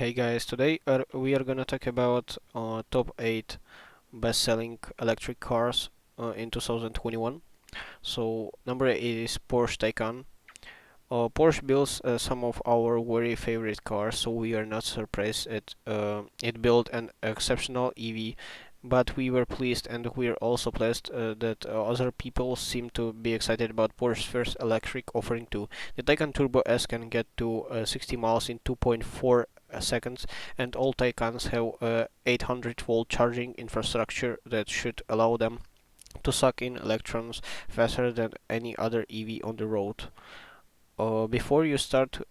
Hey guys, today we are gonna talk about top 8 best-selling electric cars in 2021. So number 8 is Porsche Taycan. Porsche builds some of our very favorite cars, so we are not surprised it built an exceptional EV. But we were pleased, and we are also pleased that other people seem to be excited about Porsche's first electric offering too. The Taycan Turbo S can get to 60 miles in 2.4 seconds, and all Taycans have 800-volt charging infrastructure that should allow them to suck in electrons faster than any other EV on the road. Before you start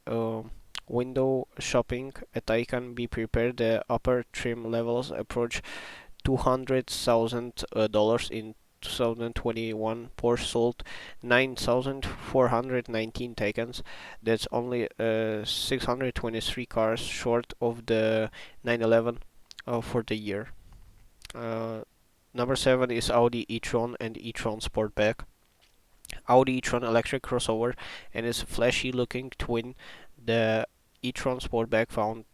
window shopping at Taycan, be prepared. The upper trim levels approach $200,000 in 2021. Porsche sold 9,419 Taycans. That's only 623 cars short of the 911 for the year. Uh, Number 7 is Audi e-tron and e-tron Sportback. Audi e-tron electric crossover and its flashy looking twin, the e-tron Sportback, found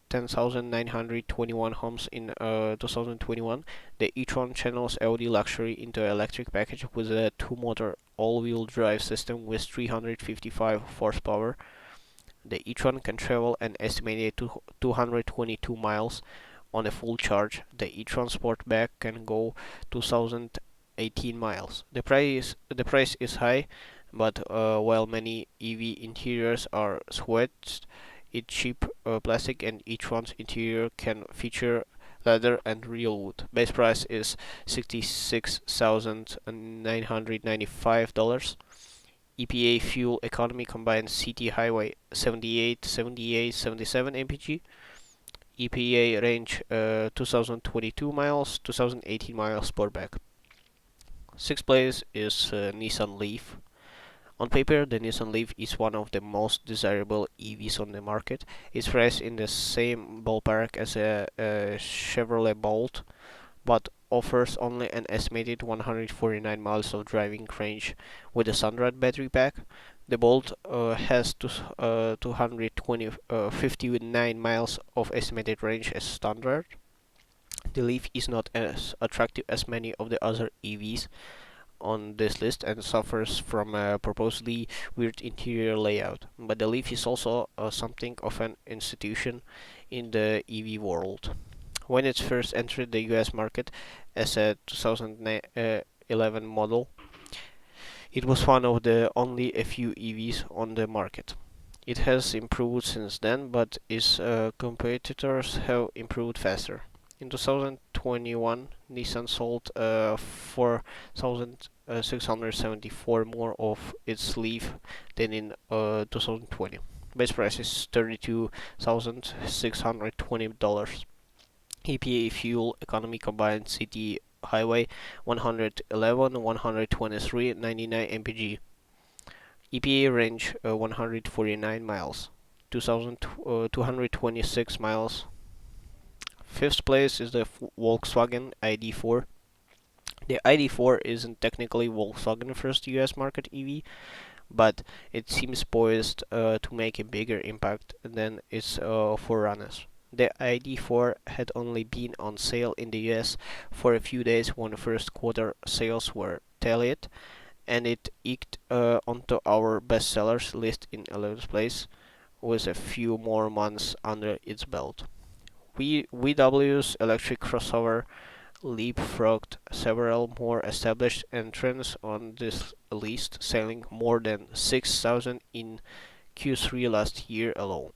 10,921 homes in 2021. The e-tron channels Audi luxury into electric package with a two-motor all-wheel drive system with 355 horsepower. The e-tron can travel an estimated 222 miles on a full charge. The e-tron Sportback can go 2,018 miles. The price is high, but while many EV interiors are swatched in cheap plastic, and e-tron's interior can feature leather and real wood. Base price is $66,995. EPA fuel economy combined city highway 78, 78, 77 mpg. EPA range 2022 miles, 2018 miles Sportback. Sixth place is Nissan Leaf. On paper, the Nissan Leaf is one of the most desirable EVs on the market. It's priced in the same ballpark as a Chevrolet Bolt, but offers only an estimated 149 miles of driving range with a Sunrad battery pack. The Bolt has 259 miles of estimated range as standard. The Leaf is not as attractive as many of the other EVs on this list and suffers from a purposely weird interior layout. But the Leaf is also something of an institution in the EV world. When it first entered the US market as a 2011 model, it was one of the only a few EVs on the market. It has improved since then, but its competitors have improved faster. In 2021, Nissan sold 4,674 more of its Leaf than in 2020. Base price is $32,620. EPA fuel economy combined city highway 111, 123, 99 mpg. EPA range 149 miles, 226 miles. Fifth place is the Volkswagen ID4. The ID4 isn't technically Volkswagen's first US market EV, but it seems poised to make a bigger impact than its forerunners. The ID4 had only been on sale in the US for a few days when first quarter sales were tallied, and it eked onto our bestsellers list in 11th place with a few more months under its belt. VW's electric crossover leapfrogged several more established entrants on this list, selling more than 6,000 in Q3 last year alone.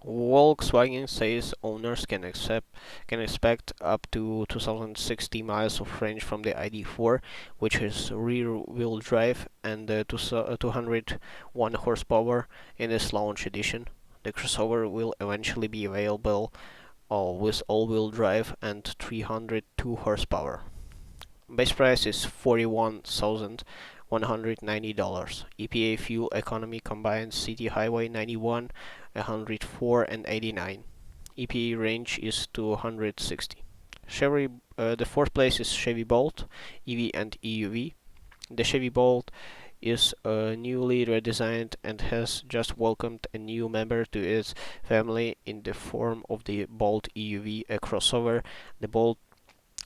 Volkswagen says owners can expect up to 2,060 miles of range from the ID4, which is rear-wheel drive and 201 horsepower in its launch edition. The crossover will eventually be available with all-wheel drive and 302 horsepower. Base price is $41,190. EPA fuel economy combined city highway 91, 104, and 89. EPA range is 260. The fourth place is Chevy Bolt, EV and EUV. The Chevy Bolt is newly redesigned and has just welcomed a new member to its family in the form of the Bolt EUV, a crossover. The Bolt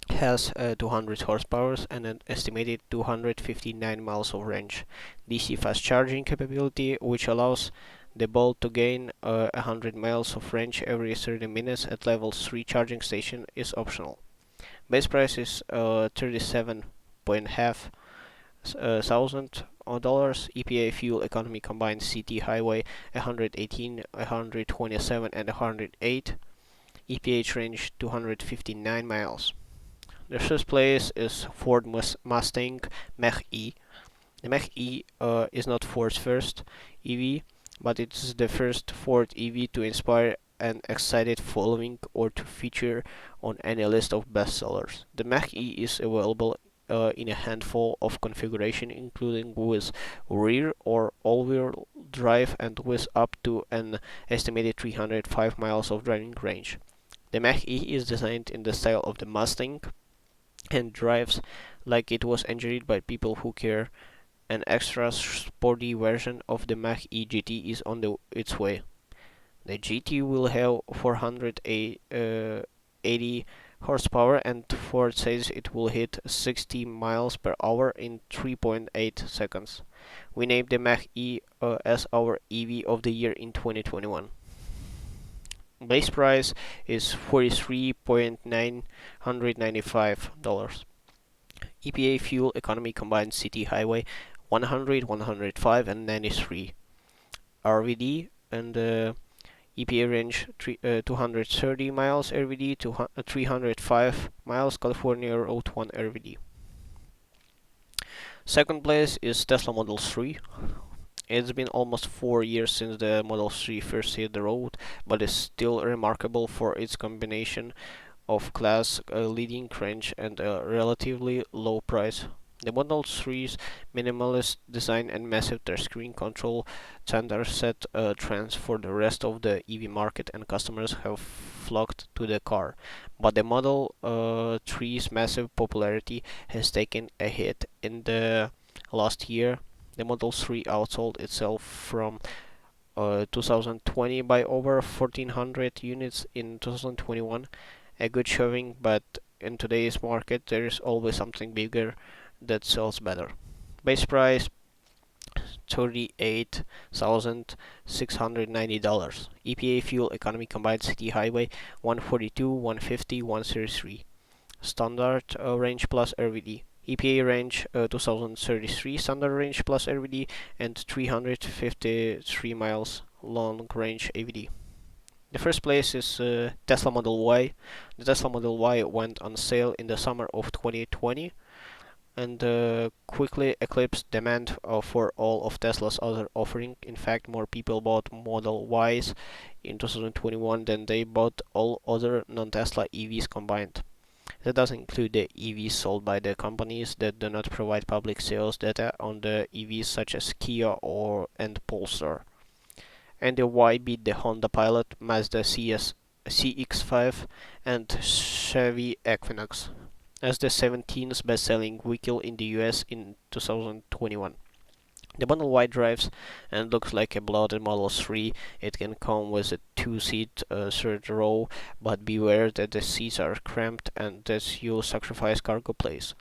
has 200 horsepower and an estimated 259 miles of range. DC fast charging capability, which allows the Bolt to gain 100 miles of range every 30 minutes at level 3 charging station, is optional. Base price is 37.5 thousand dollars. EPA fuel economy combined city highway 118, 127, and 108. EPA range 259 miles. The first place is Ford Mustang Mach E. The Mach E is not Ford's first EV, but it's the first Ford EV to inspire an excited following or to feature on any list of bestsellers. The Mach E is available in a handful of configurations, including with rear or all-wheel drive and with up to an estimated 305 miles of driving range. The Mach E is designed in the style of the Mustang and drives like it was engineered by people who care. An extra sporty version of the Mach E GT is on its way. The GT will have 480 horsepower, and Ford says it will hit 60 miles per hour in 3.8 seconds. We named the Mach E as our EV of the year in 2021. Base price is $43,995. EPA fuel economy combined city highway 100, 105, and 93. RVD and EPA range 230 miles RVD to 305 miles California Route 1 RVD. Second place is Tesla Model 3. It's been almost 4 years since the Model 3 first hit the road, but is still remarkable for its combination of class leading range and a relatively low price. The Model 3's minimalist design and massive touchscreen control center set trends for the rest of the EV market, and customers have flocked to the car. But the Model 3's massive popularity has taken a hit in the last year. The Model 3 outsold itself from 2020 by over 1,400 units in 2021. A good showing, but in today's market there is always something bigger that sells better. Base price $38,690. EPA fuel economy combined city highway 142, 150, 133. Standard range plus RVD. EPA range 2033, standard range plus RVD, and 353 miles long range AVD. The first place is Tesla Model Y. The Tesla Model Y went on sale in the summer of 2020 and quickly eclipsed demand for all of Tesla's other offerings. In fact, more people bought Model Ys in 2021 than they bought all other non-Tesla EVs combined. That doesn't include the EVs sold by the companies that do not provide public sales data on the EVs, such as Kia and Polestar. And the Y beat the Honda Pilot, Mazda CX-5, and Chevy Equinox as the 17th best-selling vehicle in the US in 2021. The Model Y drives and looks like a bloated Model 3. It can come with a two-seat third row, but beware that the seats are cramped and that you'll sacrifice cargo place.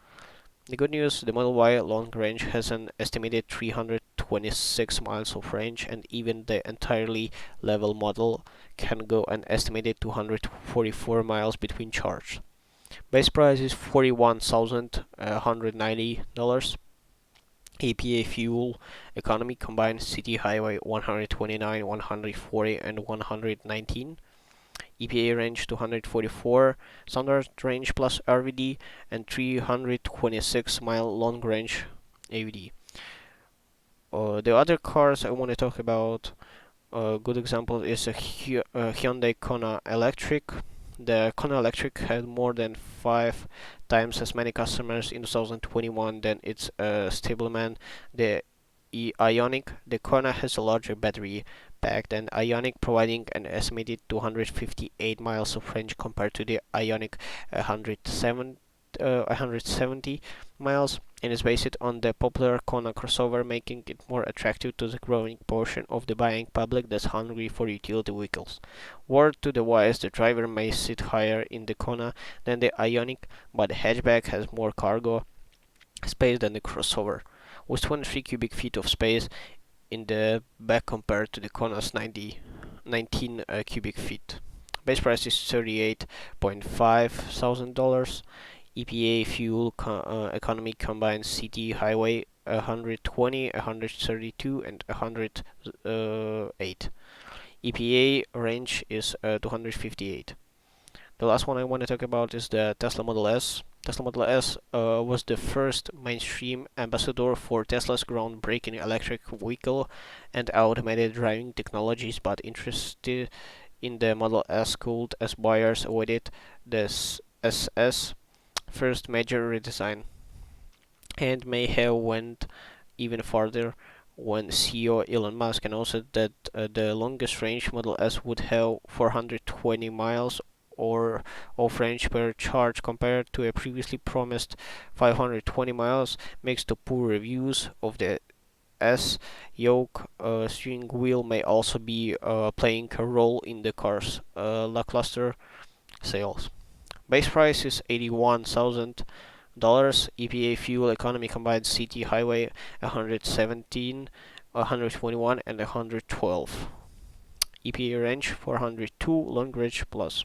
The good news, the Model Y long range has an estimated 326 miles of range, and even the entirely level model can go an estimated 244 miles between charges. Base price is $41,190. EPA fuel economy combined city highway 129, 140, and 119. EPA range 244, standard range plus RVD, and 326 mile long range AVD. The other cars I want to talk about, a good example is a Hyundai Kona Electric. The Kona Electric had more than 5 times as many customers in 2021 than its stableman, the Ioniq. The Kona has a larger battery pack than Ioniq, providing an estimated 258 miles of range compared to the Ioniq 107 170 miles, and is based on the popular Kona crossover, making it more attractive to the growing portion of the buying public that's hungry for utility vehicles. Word to the wise, the driver may sit higher in the Kona than the Ioniq, but the hatchback has more cargo space than the crossover, with 23 cubic feet of space in the back compared to the Kona's 19 cubic feet. Base price is $38,500. EPA fuel economy combines city highway 120, 132, and 108. EPA range is 258. The last one I want to talk about is the Tesla Model S. Tesla Model S was the first mainstream ambassador for Tesla's groundbreaking electric vehicle and automated driving technologies, but interested in the Model S cooled as buyers awaited the SS first major redesign, and may have went even farther when CEO Elon Musk announced that the longest range Model S would have 420 miles or of range per charge compared to a previously promised 520 miles, makes the poor reviews of the S yoke steering wheel may also be playing a role in the car's lackluster sales. Base price is $81,000. EPA fuel economy combined city highway 117, 121, and 112. EPA range 402, long range plus.